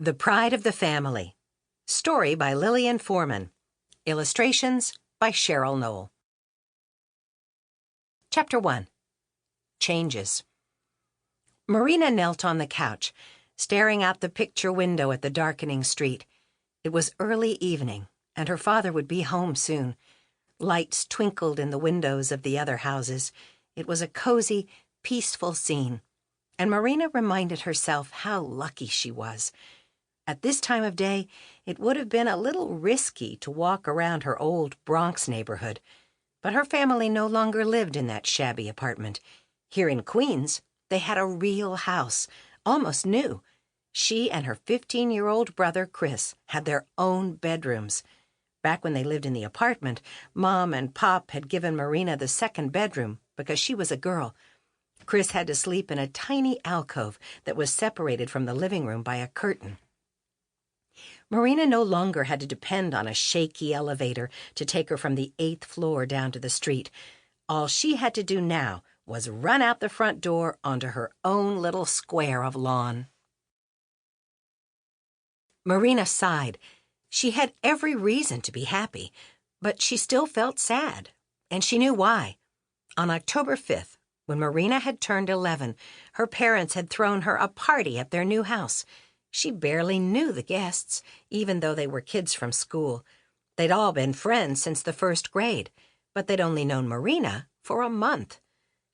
The Pride of the Family. Story by Lillian Forman. Illustrations by Cheryl Knoll. Chapter 1. Changes. Marina knelt on the couch, staring out the picture window at the darkening street. It was early evening, and her father would be home soon. Lights twinkled in the windows of the other houses. It was a cozy, peaceful scene, and Marina reminded herself how lucky she was. At this time of day, it would have been a little risky to walk around her old Bronx neighborhood, but her family no longer lived in that shabby apartment. Here in Queens, they had a real house, almost new. She and her 15-year-old brother, Chris, had their own bedrooms. Back when they lived in the apartment, Mom and Pop had given Marina the second bedroom because she was a girl. Chris had to sleep in a tiny alcove that was separated from the living room by a curtain. Marina no longer had to depend on a shaky elevator to take her from the 8th floor down to the street. All she had to do now was run out the front door onto her own little square of lawn. Marina sighed. She had every reason to be happy, but she still felt sad, and she knew why. On October 5th, when Marina had turned 11, her parents had thrown her a party at their new house. She barely knew the guests, even though they were kids from school. They'd all been friends since the 1st grade, but they'd only known Marina for a month.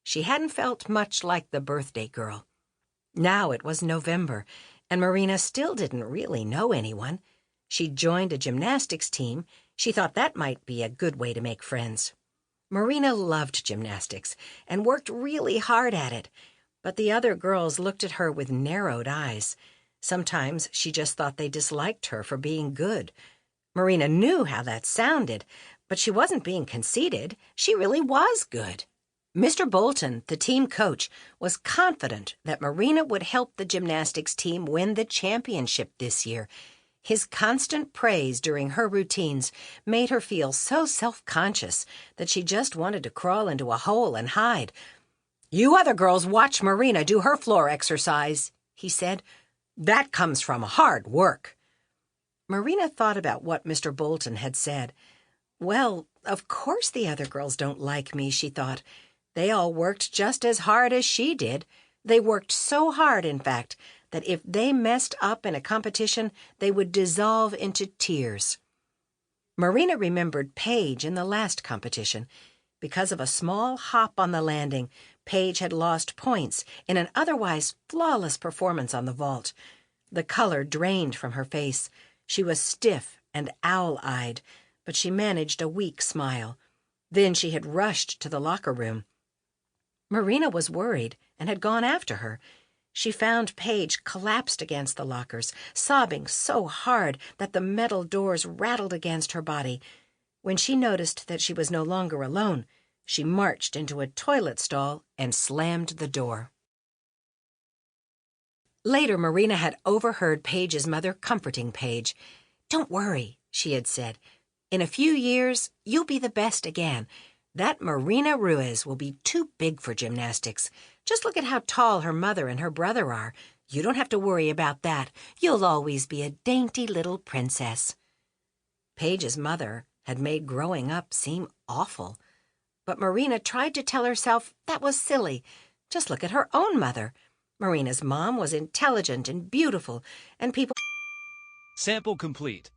She hadn't felt much like the birthday girl. Now it was November, and Marina still didn't really know anyone. She'd joined a gymnastics team. She thought that might be a good way to make friends. Marina loved gymnastics and worked really hard at it, but the other girls looked at her with narrowed eyes. Sometimes she just thought they disliked her for being good. Marina knew how that sounded, but she wasn't being conceited. She really was good. Mr. Bolton, the team coach, was confident that Marina would help the gymnastics team win the championship this year. His constant praise during her routines made her feel so self-conscious that she just wanted to crawl into a hole and hide. "You other girls watch Marina do her floor exercise," he said. "That comes from hard work." Marina thought about what Mr. Bolton had said. Well, of course the other girls don't like me, she thought. They all worked just as hard as she did. They worked so hard, in fact, that if they messed up in a competition, they would dissolve into tears. Marina remembered Paige in the last competition. Because of a small hop on the landing, Paige had lost points in an otherwise flawless performance on the vault. The color drained from her face. She was stiff and owl-eyed, but she managed a weak smile. Then she had rushed to the locker room. Marina was worried and had gone after her. She found Paige collapsed against the lockers, sobbing so hard that the metal doors rattled against her body. When she noticed that she was no longer alone, she marched into a toilet stall and slammed the door. Later, Marina had overheard Paige's mother comforting Paige. "Don't worry," she had said. "In a few years, you'll be the best again. That Marina Ruiz will be too big for gymnastics. Just look at how tall her mother and her brother are. You don't have to worry about that. You'll always be a dainty little princess." Paige's mother had made growing up seem awful. But Marina tried to tell herself that was silly. Just look at her own mother. Marina's mom was intelligent and beautiful, and people... Sample complete.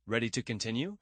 Ready to continue?